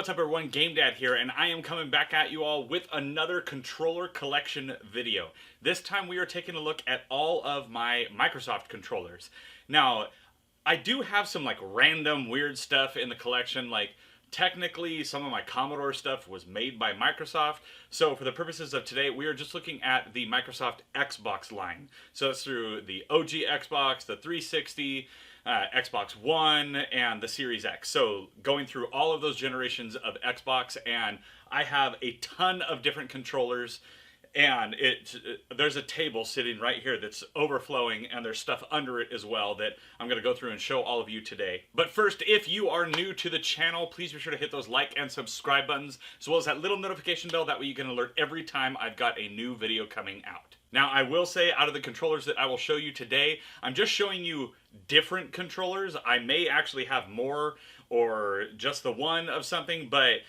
what's up everyone, GameDad here, and I am coming back at you all with another controller collection video. This time we are taking a look at all of my Microsoft controllers. Now, I do have some like random weird stuff in the collection, like technically some of my Commodore stuff was made by Microsoft, so for the purposes of today we are just looking at the Microsoft Xbox line. So it's through the OG Xbox, the 360, Xbox One, and the Series X. So going through all of those generations of Xbox, and I have a ton of different controllers, and there's a table sitting right here that's overflowing, and there's stuff under it as well that I'm going to go through and show all of you today. But first, if you are new to the channel, please be sure to hit those like and subscribe buttons, as well as that little notification bell. That way you can alert every time I've got a new video coming out. Now, I will say, out of the controllers that I will show you today, I'm just showing you different controllers. I may actually have more or just the one of something, but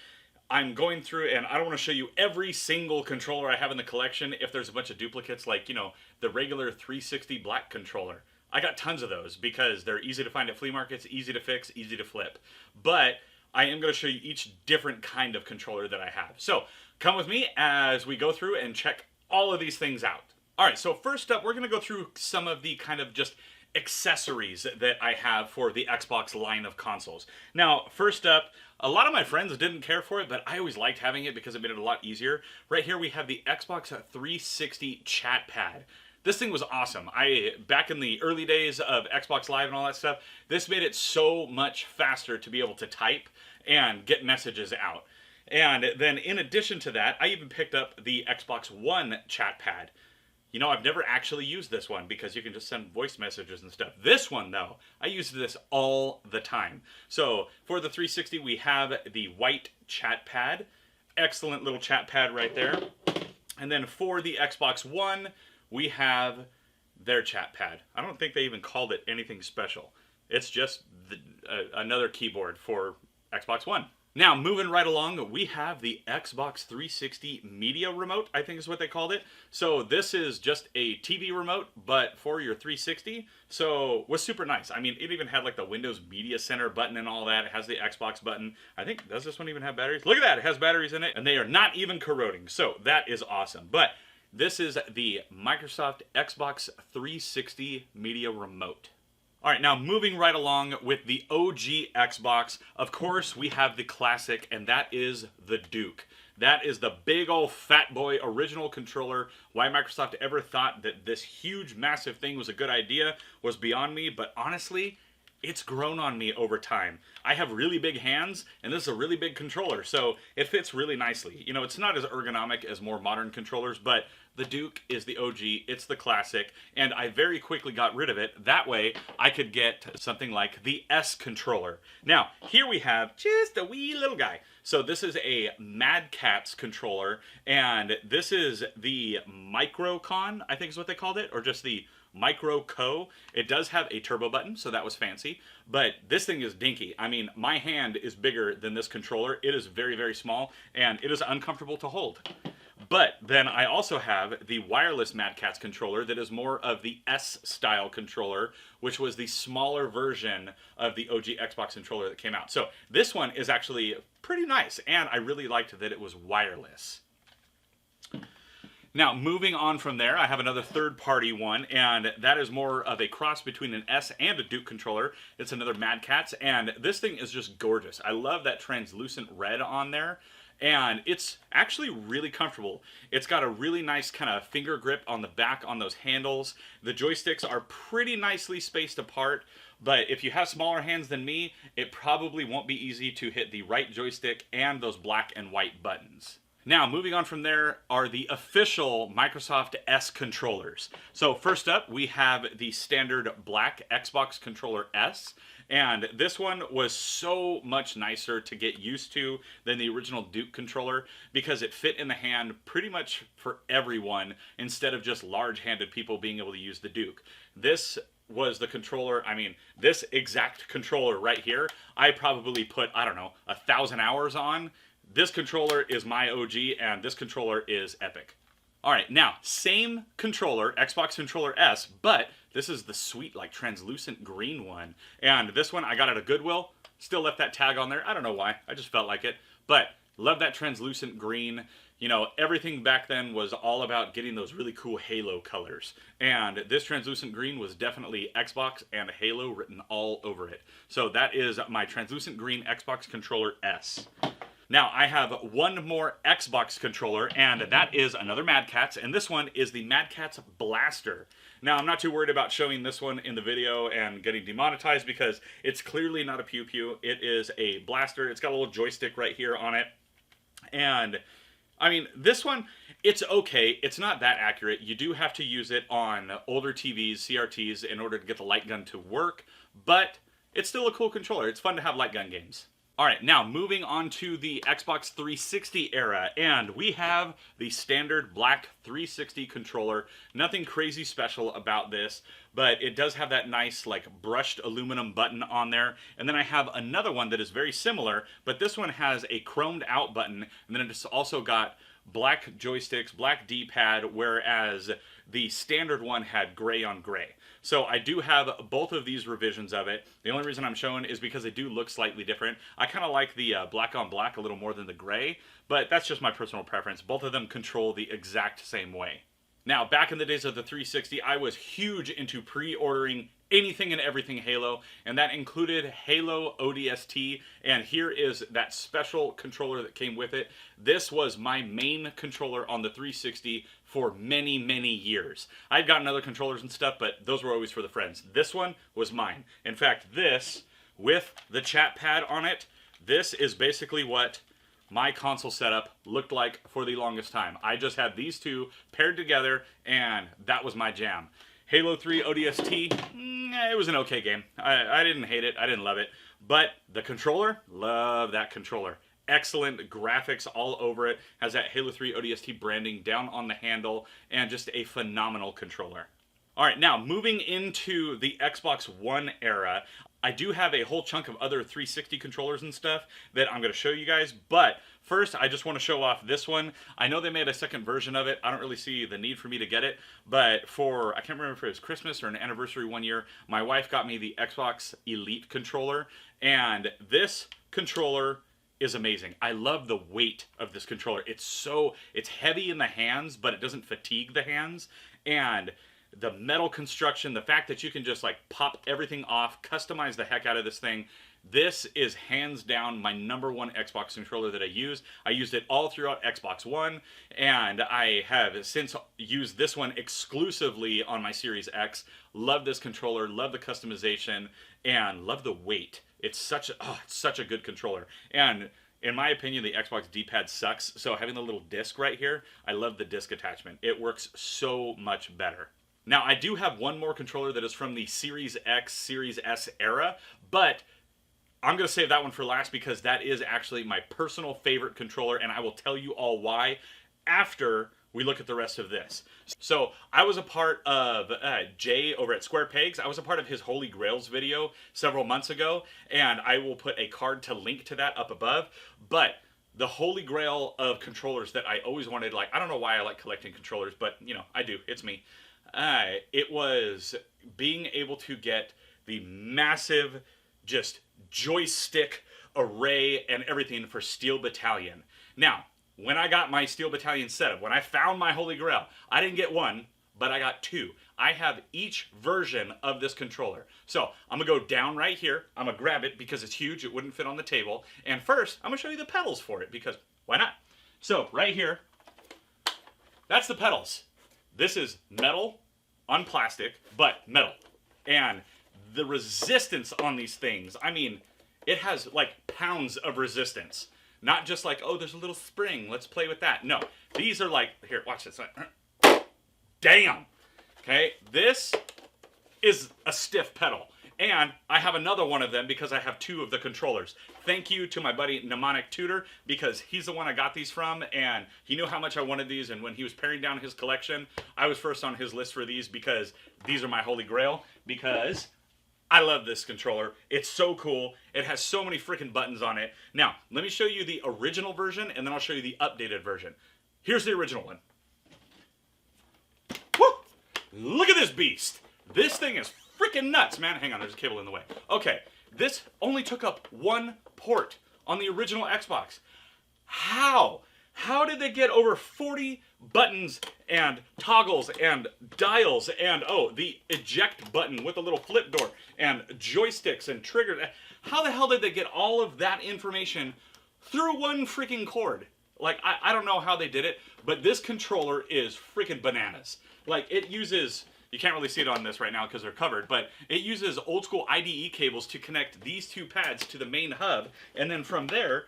I'm going through and I don't want to show you every single controller I have in the collection if there's a bunch of duplicates, like, you know, the regular 360 black controller. I got tons of those because they're easy to find at flea markets, easy to fix, easy to flip. But I am going to show you each different kind of controller that I have. So come with me as we go through and check all of these things out. Alright, so first up, we're going to go through some of the kind of just accessories that I have for the Xbox line of consoles. Now, first up, a lot of my friends didn't care for it, but I always liked having it because it made it a lot easier. Right here we have the Xbox 360 chat pad. This thing was awesome. Back in the early days of Xbox Live and all that stuff, this made it so much faster to be able to type and get messages out. And then in addition to that, I even picked up the Xbox One chat pad. You know, I've never actually used this one because you can just send voice messages and stuff. This one, though, I use this all the time. So for the 360, we have the white chat pad. Excellent little chat pad right there. And then for the Xbox One, we have their chat pad. I don't think they even called it anything special. It's just another keyboard for Xbox One. Now, moving right along, we have the Xbox 360 Media Remote, I think is what they called it. So this is just a TV remote, but for your 360. So it was super nice. I mean, it even had like the Windows Media Center button and all that. It has the Xbox button. I think, does this one even have batteries? Look at that, it has batteries in it, and they are not even corroding. So that is awesome. But this is the Microsoft Xbox 360 Media Remote. Alright, now moving right along with the OG Xbox, of course we have the classic, and that is the Duke. That is the big old fat boy original controller. Why Microsoft ever thought that this huge massive thing was a good idea was beyond me, but honestly, it's grown on me over time. I have really big hands, and this is a really big controller, so it fits really nicely. You know, it's not as ergonomic as more modern controllers, but the Duke is the OG, it's the classic, and I very quickly got rid of it. That way, I could get something like the S controller. Now, here we have just a wee little guy. So this is a Madcatz controller, and this is the Microcon, I think is what they called it, or just the Micro Co. It does have a turbo button, so that was fancy, but this thing is dinky. I mean, my hand is bigger than this controller. It is very, very small, and it is uncomfortable to hold. But then I also have the wireless Madcatz controller that is more of the S-style controller, which was the smaller version of the OG Xbox controller that came out. So this one is actually pretty nice, and I really liked that it was wireless. Now, moving on from there, I have another third-party one, and that is more of a cross between an S and a Duke controller. It's another Madcatz, and this thing is just gorgeous. I love that translucent red on there, and it's actually really comfortable. It's got a really nice kind of finger grip on the back on those handles. The joysticks are pretty nicely spaced apart, but if you have smaller hands than me, it probably won't be easy to hit the right joystick and those black and white buttons. Now, moving on from there are the official Microsoft S controllers. So first up, we have the standard black Xbox controller S, and this one was so much nicer to get used to than the original Duke controller because it fit in the hand pretty much for everyone instead of just large-handed people being able to use the Duke. This was the controller, I mean, this exact controller right here, I probably put, I don't know, 1,000 hours on. This controller is my OG, and this controller is epic. Alright, now, same controller, Xbox Controller S, but this is the sweet, like, translucent green one. And this one I got at a Goodwill. Still left that tag on there. I don't know why. I just felt like it. But love that translucent green. You know, everything back then was all about getting those really cool Halo colors. And this translucent green was definitely Xbox and Halo written all over it. So that is my translucent green Xbox controller S. Now, I have one more Xbox controller, and that is another Madcatz, and this one is the Madcatz Blaster. Now, I'm not too worried about showing this one in the video and getting demonetized because it's clearly not a pew-pew. It is a blaster. It's got a little joystick right here on it. And, I mean, this one, it's okay. It's not that accurate. You do have to use it on older TVs, CRTs, in order to get the light gun to work, but it's still a cool controller. It's fun to have light gun games. Alright, now moving on to the Xbox 360 era, and we have the standard black 360 controller. Nothing crazy special about this, but it does have that nice like brushed aluminum button on there. And then I have another one that is very similar, but this one has a chromed out button, and then it's also got black joysticks, black D-pad, whereas the standard one had gray on gray. So I do have both of these revisions of it. The only reason I'm showing is because they do look slightly different. I kind of like the black on black a little more than the gray, but that's just my personal preference. Both of them control the exact same way. Now, back in the days of the 360, I was huge into pre-ordering anything and everything Halo, and that included Halo ODST, and here is that special controller that came with it. This was my main controller on the 360 for many, many years. I'd gotten other controllers and stuff, but those were always for the friends. This one was mine. In fact, this, with the chat pad on it, this is basically what my console setup looked like for the longest time. I just had these two paired together, and that was my jam. Halo 3 ODST, it was an okay game. I didn't hate it, I didn't love it. But the controller, love that controller. Excellent graphics all over it. Has that Halo 3 ODST branding down on the handle, and just a phenomenal controller. Alright, now moving into the Xbox One era, I do have a whole chunk of other 360 controllers and stuff that I'm going to show you guys, but first I just want to show off this one. I know they made a second version of it. I don't really see the need for me to get it, but for, I can't remember if it was Christmas or an anniversary one year, my wife got me the Xbox Elite controller, and this controller is amazing. I love the weight of this controller. It's heavy in the hands, but it doesn't fatigue the hands, and the metal construction, the fact that you can just like pop everything off, customize the heck out of this thing. This is hands down my #1 Xbox controller that I use. I used it all throughout Xbox One, and I have since used this one exclusively on my Series X. Love this controller, love the customization, and love the weight. It's such a good controller. And in my opinion, the Xbox D-pad sucks, so having the little disc right here, I love the disc attachment. It works so much better. Now, I do have one more controller that is from the Series X, Series S era, but I'm going to save that one for last because that is actually my personal favorite controller, and I will tell you all why after we look at the rest of this. So, I was a part of Jay over at Square Pegs. I was a part of his Holy Grails video several months ago, and I will put a card to link to that up above, but the holy grail of controllers that I always wanted, like, I don't know why I like collecting controllers, but, you know, I do. It's me. It was being able to get the massive, just joystick array and everything for Steel Battalion. Now, when I got my Steel Battalion setup, when I found my Holy Grail, I didn't get one, but I got two. I have each version of this controller. So, I'm going to go down right here. I'm going to grab it because it's huge. It wouldn't fit on the table. And first, I'm going to show you the pedals for it because why not? So, right here, that's the pedals. This is metal on plastic, but metal. And the resistance on these things, I mean, it has like pounds of resistance. Not just like, oh, there's a little spring, let's play with that. No, these are like, here, watch this. Damn! Okay, this is a stiff pedal. And I have another one of them because I have two of the controllers. Thank you to my buddy Mnemonic Tutor because he's the one I got these from and he knew how much I wanted these, and when he was paring down his collection, I was first on his list for these because these are my holy grail, because I love this controller. It's so cool. It has so many freaking buttons on it. Now, let me show you the original version and then I'll show you the updated version. Here's the original one. Woo! Look at this beast. This thing is freaking nuts, man. Hang on, there's a cable in the way. Okay, This only took up one port on the original Xbox. How? How did they get over 40 buttons and toggles and dials and, oh, the eject button with a little flip door and joysticks and triggers? How the hell did they get all of that information through one freaking cord? Like, I don't know how they did it, but this controller is freaking bananas. Like, it uses, you can't really see it on this right now because they're covered, but it uses old school IDE cables to connect these two pads to the main hub, and then from there,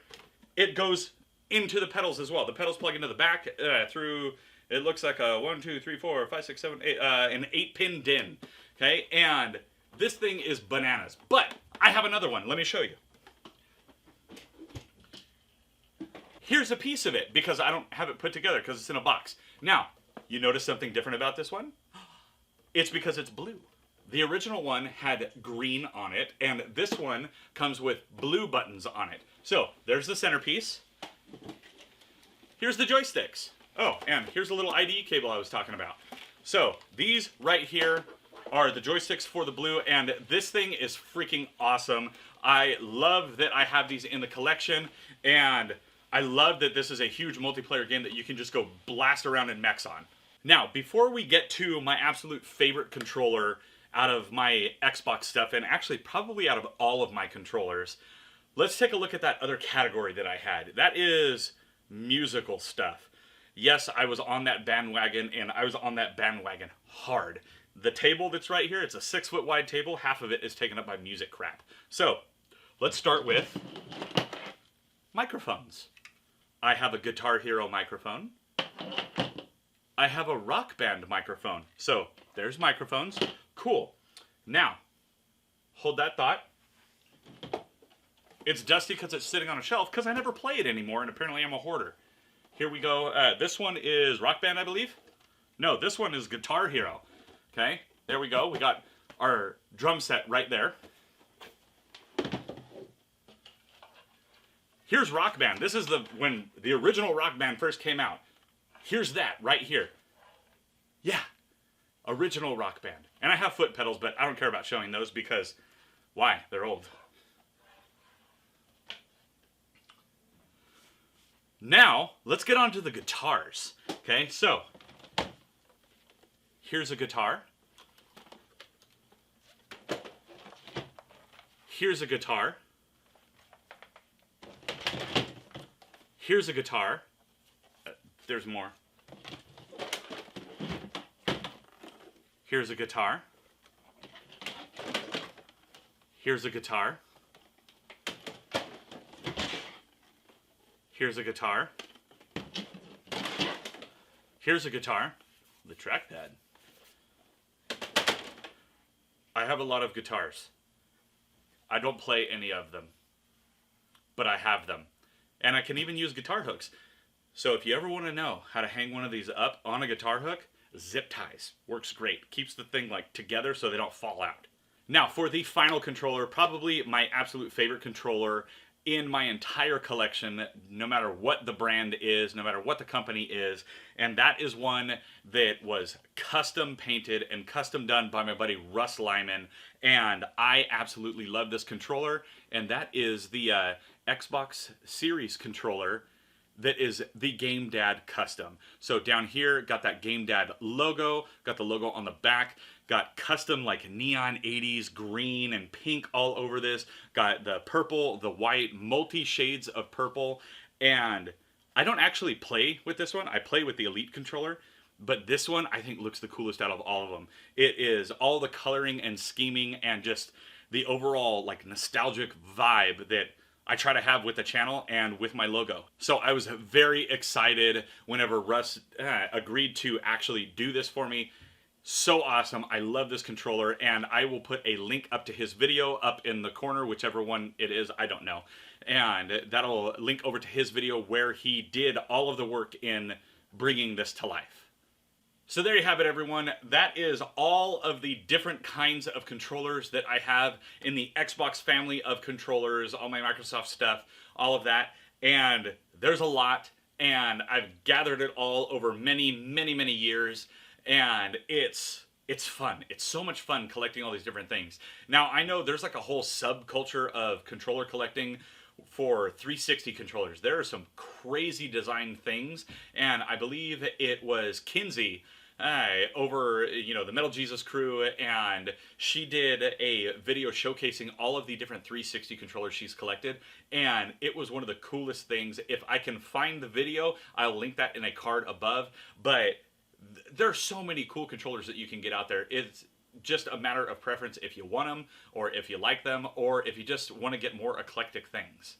it goes into the pedals as well. The pedals plug into the back through, it looks like a 1, 2, 3, 4, 5, 6, 7, 8, an 8-pin DIN, okay? And this thing is bananas. But I have another one. Let me show you. Here's a piece of it, because I don't have it put together because it's in a box. Now, you notice something different about this one? It's because it's blue. The original one had green on it, and this one comes with blue buttons on it. So, there's the centerpiece. Here's the joysticks. Oh, and here's a little IDE cable I was talking about. So, these right here are the joysticks for the blue, and this thing is freaking awesome. I love that I have these in the collection, and I love that this is a huge multiplayer game that you can just go blast around in mechs on. Now, before we get to my absolute favorite controller out of my Xbox stuff, and actually probably out of all of my controllers, let's take a look at that other category that I had. That is musical stuff. Yes, I was on that bandwagon, and I was on that bandwagon hard. The table that's right here, it's a 6-foot wide table. Half of it is taken up by music crap. So, let's start with microphones. I have a Guitar Hero microphone. I have a Rock Band microphone. So, there's microphones. Cool. Now, hold that thought. It's dusty because it's sitting on a shelf because I never play it anymore, and apparently I'm a hoarder. Here we go. This one is Rock Band, I believe. No, this one is Guitar Hero. Okay, there we go. We got our drum set right there. Here's Rock Band. This is when the original Rock Band first came out. Here's that right here. Yeah, original Rock Band. And I have foot pedals, but I don't care about showing those because, why? They're old. Now, let's get on to the guitars. Okay, so, here's a guitar. Here's a guitar. Here's a guitar. There's more. Here's a guitar. Here's a guitar. Here's a guitar. Here's a guitar. The trackpad. I have a lot of guitars. I don't play any of them, but I have them. And I can even use guitar hooks. So if you ever want to know how to hang one of these up on a guitar hook, zip ties. Works great. Keeps the thing like together so they don't fall out. Now for the final controller, probably my absolute favorite controller in my entire collection, no matter what the brand is, no matter what the company is, and that is one that was custom painted and custom done by my buddy Russ Lyman, and I absolutely love this controller, and that is the Xbox Series controller that is the GameDad custom. So down here, got that GameDad logo, got the logo on the back, got custom like neon 80s green and pink all over this, got the purple, the white, multi shades of purple, and I don't actually play with this one. I play with the Elite controller, but this one I think looks the coolest out of all of them. It is all the coloring and scheming and just the overall like nostalgic vibe that I try to have with the channel and with my logo. So I was very excited whenever Russ agreed to actually do this for me. So awesome. I love this controller, and I will put a link up to his video up in the corner, whichever one it is, I don't know. And that'll link over to his video where he did all of the work in bringing this to life. So there you have it, everyone. That is all of the different kinds of controllers that I have in the Xbox family of controllers, all my Microsoft stuff, all of that. And there's a lot, and I've gathered it all over many, many, many years, and it's It's fun. It's so much fun collecting all these different things. Now, I know there's like a whole subculture of controller collecting for 360 controllers. There are some crazy design things, and I believe it was Kinsey over the Metal Jesus crew, and she did a video showcasing all of the different 360 controllers she's collected, and it was one of the coolest things. If I can find the video, I'll link that in a card above, but there's so many cool controllers that you can get out there. It's just a matter of preference if you want them, or if you like them, or if you just want to get more eclectic things.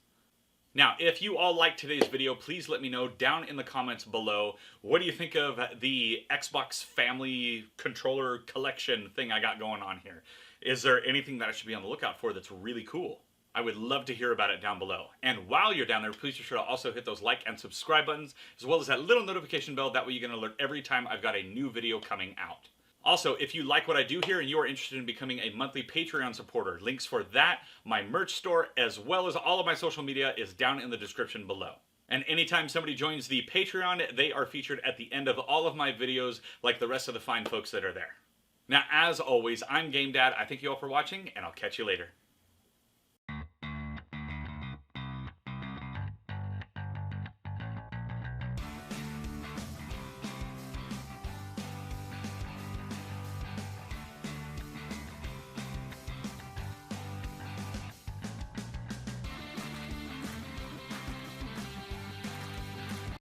Now, if you all liked today's video, please let me know down in the comments below. What do you think of the Xbox family controller collection thing I got going on here? Is there anything that I should be on the lookout for that's really cool? I would love to hear about it down below. And while you're down there, please be sure to also hit those like and subscribe buttons, as well as that little notification bell. That way you get an alert every time I've got a new video coming out. Also, if you like what I do here and you are interested in becoming a monthly Patreon supporter, links for that, my merch store, as well as all of my social media is down in the description below. And anytime somebody joins the Patreon, they are featured at the end of all of my videos, like the rest of the fine folks that are there. Now, as always, I'm GameDad. I thank you all for watching, and I'll catch you later.